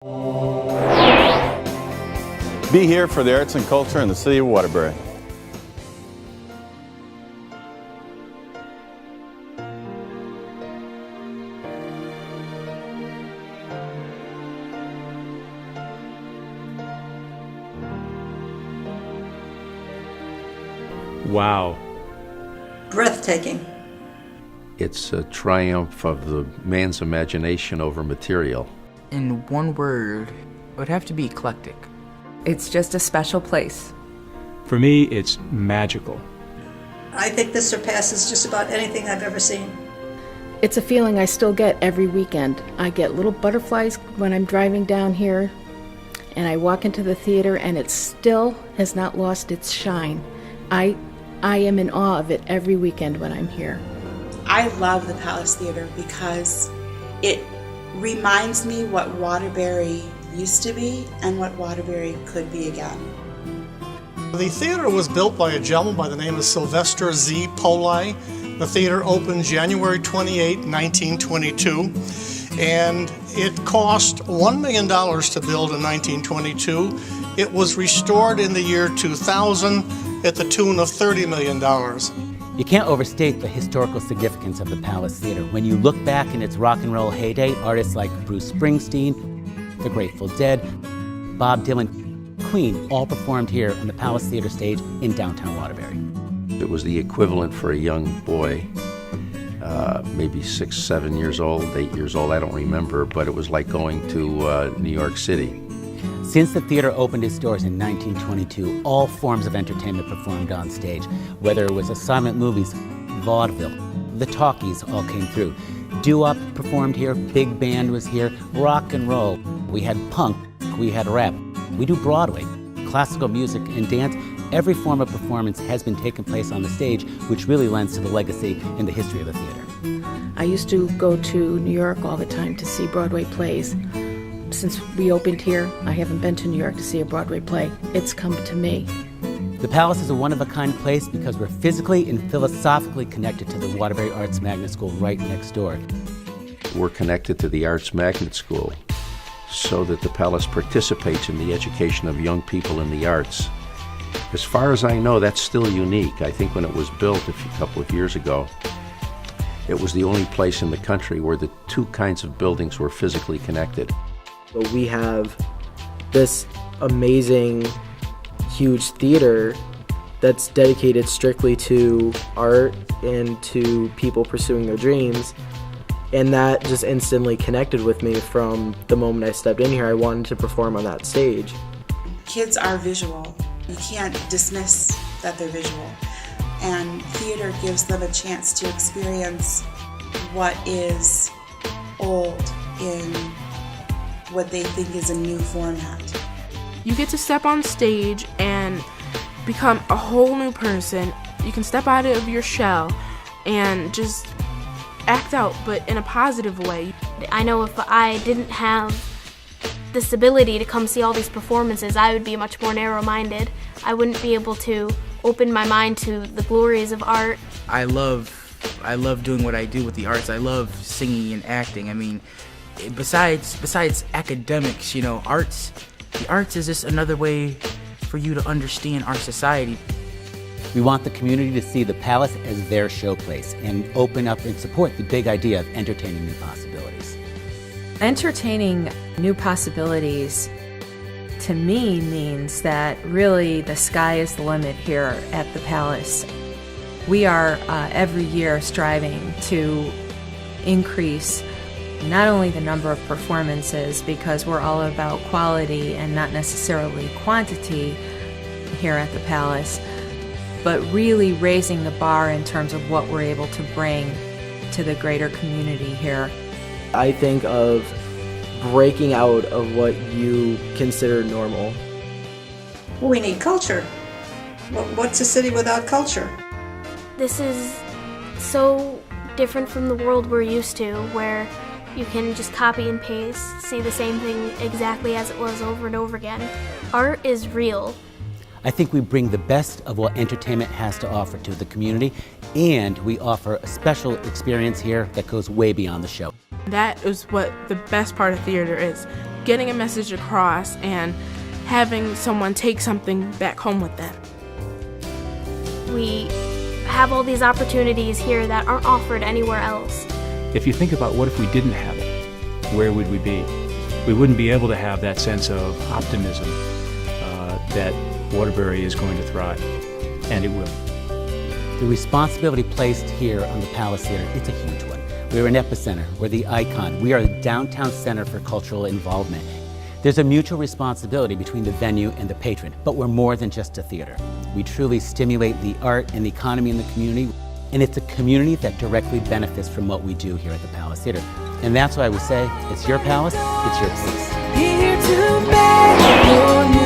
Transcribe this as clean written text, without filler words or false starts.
Be here for the arts and culture in the City of Waterbury. Wow. Breathtaking. It's a triumph of the man's imagination over material. In one word, it would have to be eclectic. It's just a special place. For me, it's magical. I think this surpasses just about anything I've ever seen. It's a feeling I still get every weekend. I get little butterflies when I'm driving down here, and I walk into the theater, and it still has not lost its shine. I am in awe of it every weekend when I'm here. I love the Palace Theater because it reminds me what Waterbury used to be and what Waterbury could be again. The theater was built by a gentleman by the name of Sylvester Z. Poli. The theater opened January 28, 1922, and it cost $1 million to build in 1922. It was restored in the year 2000 at the tune of $30 million. You can't overstate the historical significance of the Palace Theater. When you look back in its rock and roll heyday, artists like Bruce Springsteen, The Grateful Dead, Bob Dylan, Queen all performed here on the Palace Theater stage in downtown Waterbury. It was the equivalent for a young boy, maybe 6, 7 years old, 8 years old, I don't remember, but it was like going to New York City. Since the theater opened its doors in 1922, all forms of entertainment performed on stage. Whether it was silent movies, vaudeville, the talkies all came through. Doo-wop performed here, big band was here, rock and roll. We had punk, we had rap. We do Broadway, classical music and dance. Every form of performance has been taking place on the stage, which really lends to the legacy and the history of the theater. I used to go to New York all the time to see Broadway plays. Since we opened here, I haven't been to New York to see a Broadway play. It's come to me. The Palace is a one-of-a-kind place because we're physically and philosophically connected to the Waterbury Arts Magnet School right next door. We're connected to the Arts Magnet School so that the Palace participates in the education of young people in the arts. As far as I know, that's still unique. I think when it was built a couple of years ago, it was the only place in the country where the two kinds of buildings were physically connected. So we have this amazing, huge theater that's dedicated strictly to art and to people pursuing their dreams. And that just instantly connected with me from the moment I stepped in here. I wanted to perform on that stage. Kids are visual. You can't dismiss that they're visual. And theater gives them a chance to experience what is old in what they think is a new format. You get to step on stage and become a whole new person. You can step out of your shell and just act out, but in a positive way. I know if I didn't have this ability to come see all these performances, I would be much more narrow-minded. I wouldn't be able to open my mind to the glories of art. I love doing what I do with the arts. I love singing and acting. I mean, besides academics, you know, the arts is just another way for you to understand our society. We want the community to see the Palace as their showplace and open up and support the big idea of entertaining new possibilities. Entertaining new possibilities to me means that really the sky is the limit here at the Palace. We are every year striving to increase not only the number of performances, because we're all about quality and not necessarily quantity here at the Palace, but really raising the bar in terms of what we're able to bring to the greater community here. I think of breaking out of what you consider normal. Well, we need culture. What's a city without culture? This is so different from the world we're used to, where you can just copy and paste, see the same thing exactly as it was over and over again. Art is real. I think we bring the best of what entertainment has to offer to the community, and we offer a special experience here that goes way beyond the show. That is what the best part of theater is. getting a message across and having someone take something back home with them. We have all these opportunities here that aren't offered anywhere else. If you think about what if we didn't have it, where would we be? We wouldn't be able to have that sense of optimism that Waterbury is going to thrive, and it will. The responsibility placed here on the Palace Theater, it's a huge one. We're an epicenter, we're the icon, we are the downtown center for cultural involvement. There's a mutual responsibility between the venue and the patron, but we're more than just a theater. We truly stimulate the art and the economy in the community, and it's a community that directly benefits from what we do here at the Palace Theater. And that's why we say, it's your palace, it's your place. Here to make your